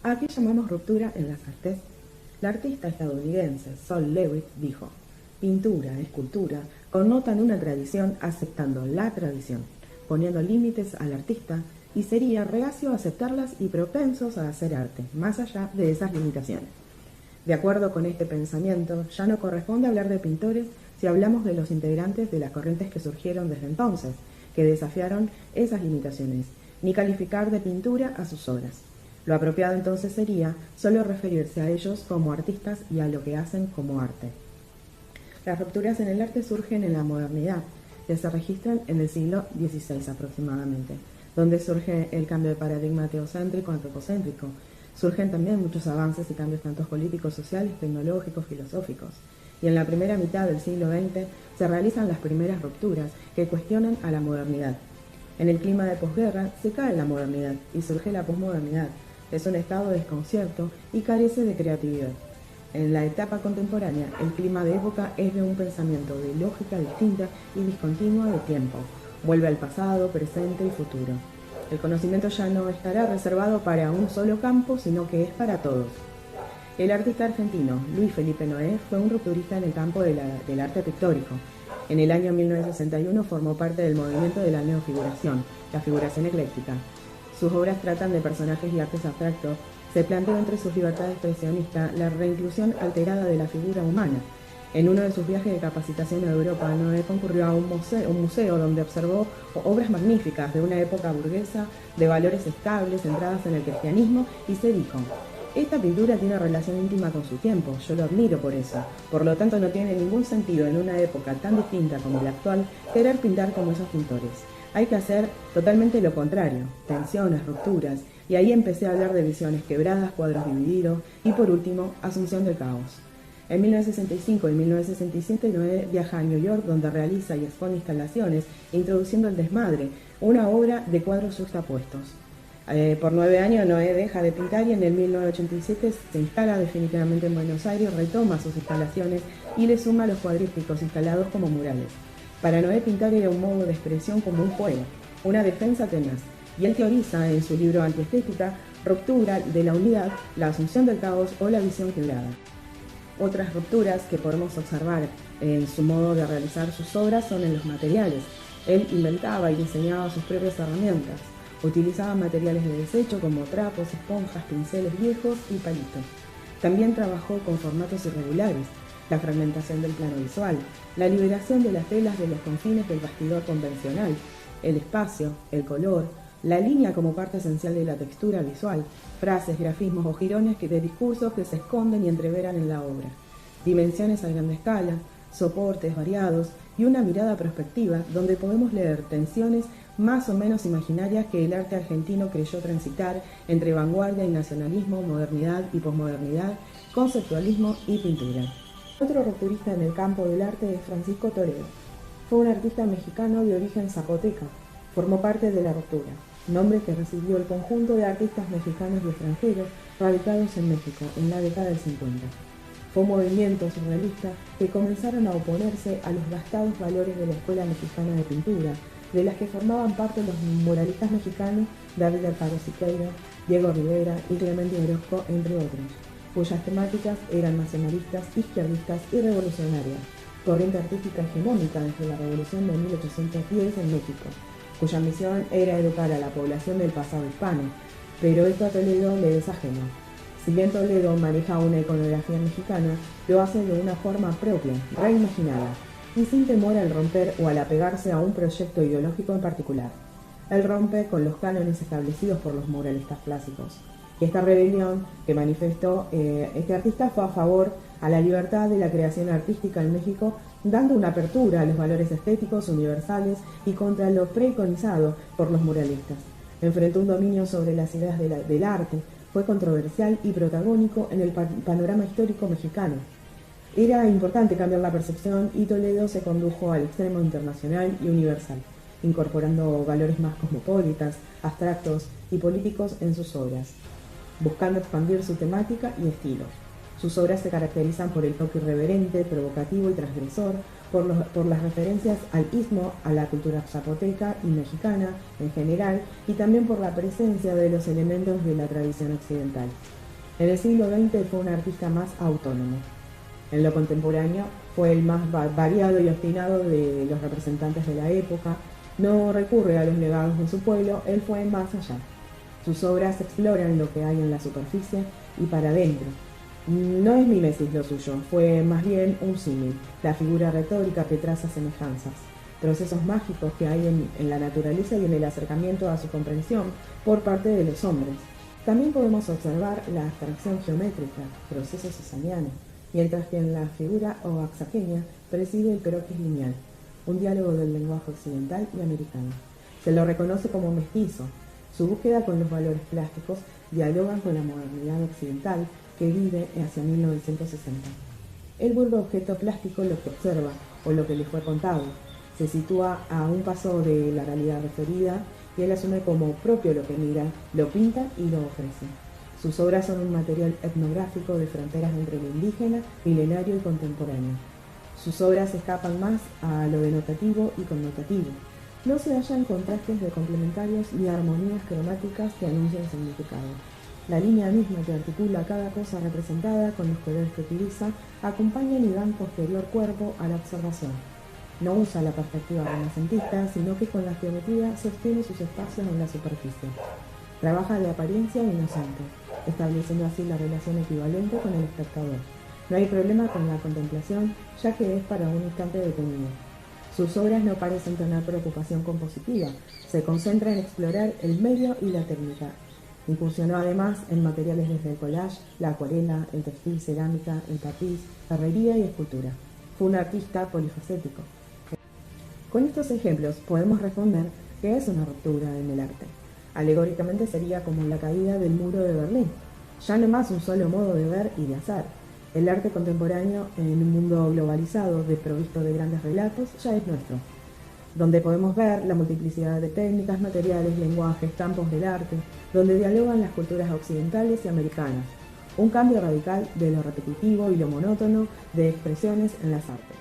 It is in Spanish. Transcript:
¿A qué llamamos ruptura en las artes? La artista estadounidense Sol Lewitt dijo: pintura, escultura, connotan una tradición aceptando la tradición, poniendo límites al artista, y sería reacio a aceptarlas y propensos a hacer arte, más allá de esas limitaciones. De acuerdo con este pensamiento, ya no corresponde hablar de pintores si hablamos de los integrantes de las corrientes que surgieron desde entonces, que desafiaron esas limitaciones, ni calificar de pintura a sus obras. Lo apropiado entonces sería solo referirse a ellos como artistas y a lo que hacen como arte. Las rupturas en el arte surgen en la modernidad, que se registran en el siglo XVI aproximadamente, donde surge el cambio de paradigma teocéntrico a antropocéntrico. Surgen también muchos avances y cambios tanto políticos, sociales, tecnológicos, filosóficos. Y en la primera mitad del siglo XX se realizan las primeras rupturas que cuestionan a la modernidad. En el clima de posguerra se cae la modernidad y surge la posmodernidad. Es un estado de desconcierto y carece de creatividad. En la etapa contemporánea, el clima de época es de un pensamiento de lógica distinta y discontinua de tiempo. Vuelve al pasado, presente y futuro. El conocimiento ya no estará reservado para un solo campo, sino que es para todos. El artista argentino Luis Felipe Noé fue un rupturista en el campo del arte pictórico. En el año 1961 formó parte del movimiento de la neofiguración, la figuración ecléctica. Sus obras tratan de personajes y artes abstractos. Se planteó entre sus libertades expresionistas la reinclusión alterada de la figura humana. En uno de sus viajes de capacitación a Europa, Noé concurrió a un museo donde observó obras magníficas de una época burguesa, de valores estables, centradas en el cristianismo, y se dijo: esta pintura tiene relación íntima con su tiempo, yo lo admiro por eso. Por lo tanto, no tiene ningún sentido en una época tan distinta como la actual querer pintar como esos pintores. Hay que hacer totalmente lo contrario, tensiones, rupturas, y ahí empecé a hablar de visiones quebradas, cuadros divididos, y por último, asunción del caos. En 1965 y 1967 Noé viaja a New York, donde realiza y expone instalaciones, introduciendo el desmadre, una obra de cuadros juxtapuestos. Por 9 años Noé deja de pintar y en el 1987 se instala definitivamente en Buenos Aires, retoma sus instalaciones y le suma los cuadrípticos instalados como murales. Para Noé pintar era un modo de expresión como un juego, una defensa tenaz, y él teoriza en su libro Antiestética, ruptura de la unidad, la asunción del caos o la visión quebrada. Otras rupturas que podemos observar en su modo de realizar sus obras son en los materiales. Él inventaba y diseñaba sus propias herramientas. Utilizaba materiales de desecho como trapos, esponjas, pinceles viejos y palitos. También trabajó con formatos irregulares, la fragmentación del plano visual, la liberación de las telas de los confines del bastidor convencional, el espacio, el color, la línea como parte esencial de la textura visual, frases, grafismos o jirones de discursos que se esconden y entreveran en la obra, dimensiones a gran escala, soportes variados y una mirada prospectiva donde podemos leer tensiones más o menos imaginarias que el arte argentino creyó transitar entre vanguardia y nacionalismo, modernidad y posmodernidad, conceptualismo y pintura. Otro rupturista en el campo del arte es Francisco Toledo. Fue un artista mexicano de origen zapoteca. Formó parte de la ruptura, nombre que recibió el conjunto de artistas mexicanos y extranjeros radicados en México en la década del 50. Fue un movimiento surrealista que comenzaron a oponerse a los gastados valores de la Escuela Mexicana de Pintura, de las que formaban parte los muralistas mexicanos David Alfaro Siqueira, Diego Rivera y Clemente Orozco, entre otros, cuyas temáticas eran nacionalistas, izquierdistas y revolucionarias, corriente artística hegemónica desde la Revolución de 1810 en México, cuya misión era educar a la población del pasado hispano, pero esto a Toledo le es ajeno. Si bien Toledo maneja una iconografía mexicana, lo hace de una forma propia, reimaginada, y sin temor al romper o al apegarse a un proyecto ideológico en particular. Él rompe con los cánones establecidos por los muralistas clásicos. Esta rebelión que manifestó este artista fue a favor a la libertad de la creación artística en México, dando una apertura a los valores estéticos universales y contra lo preiconizado por los muralistas. Enfrentó un dominio sobre las ideas del arte, fue controversial y protagónico en el panorama histórico mexicano. Era importante cambiar la percepción y Toledo se condujo al extremo internacional y universal, incorporando valores más cosmopolitas, abstractos y políticos en sus obras, buscando expandir su temática y estilo. Sus obras se caracterizan por el toque irreverente, provocativo y transgresor, por las referencias al istmo, a la cultura zapoteca y mexicana en general, y también por la presencia de los elementos de la tradición occidental. En el siglo XX fue un artista más autónomo. En lo contemporáneo fue el más variado y obstinado de los representantes de la época. No recurre a los legados de su pueblo, él fue más allá. Sus obras exploran lo que hay en la superficie y para adentro. No es mimesis lo suyo, fue más bien un símil, la figura retórica que traza semejanzas, procesos mágicos que hay en la naturaleza y en el acercamiento a su comprensión por parte de los hombres. También podemos observar la abstracción geométrica, procesos sasanianos, mientras que en la figura oaxaqueña preside el croquis lineal, un diálogo del lenguaje occidental y americano. Se lo reconoce como mestizo. Su búsqueda con los valores plásticos dialogan con la modernidad occidental que vive hacia 1960. Él vuelve objeto plástico lo que observa o lo que le fue contado. Se sitúa a un paso de la realidad referida y él asume como propio lo que mira, lo pinta y lo ofrece. Sus obras son un material etnográfico de fronteras entre lo indígena, milenario y contemporáneo. Sus obras escapan más a lo denotativo y connotativo. No se hallan contrastes de complementarios ni armonías cromáticas que anuncian significado. La línea misma que articula cada cosa representada con los colores que utiliza acompañan y dan posterior cuerpo a la observación. No usa la perspectiva renacentista, sino que con la geometría sostiene sus espacios en la superficie. Trabaja de apariencia inocente, estableciendo así la relación equivalente con el espectador. No hay problema con la contemplación, ya que es para un instante detenido. Sus obras no parecen tener preocupación compositiva, se concentra en explorar el medio y la técnica. Incursionó además en materiales desde el collage, la acuarela, el textil, cerámica, el tapiz, herrería y escultura. Fue un artista polifacético. Con estos ejemplos podemos responder que es una ruptura en el arte. Alegóricamente sería como la caída del muro de Berlín, ya no más un solo modo de ver y de hacer. El arte contemporáneo en un mundo globalizado, desprovisto de grandes relatos, ya es nuestro, donde podemos ver la multiplicidad de técnicas, materiales, lenguajes, campos del arte, donde dialogan las culturas occidentales y americanas. Un cambio radical de lo repetitivo y lo monótono de expresiones en las artes.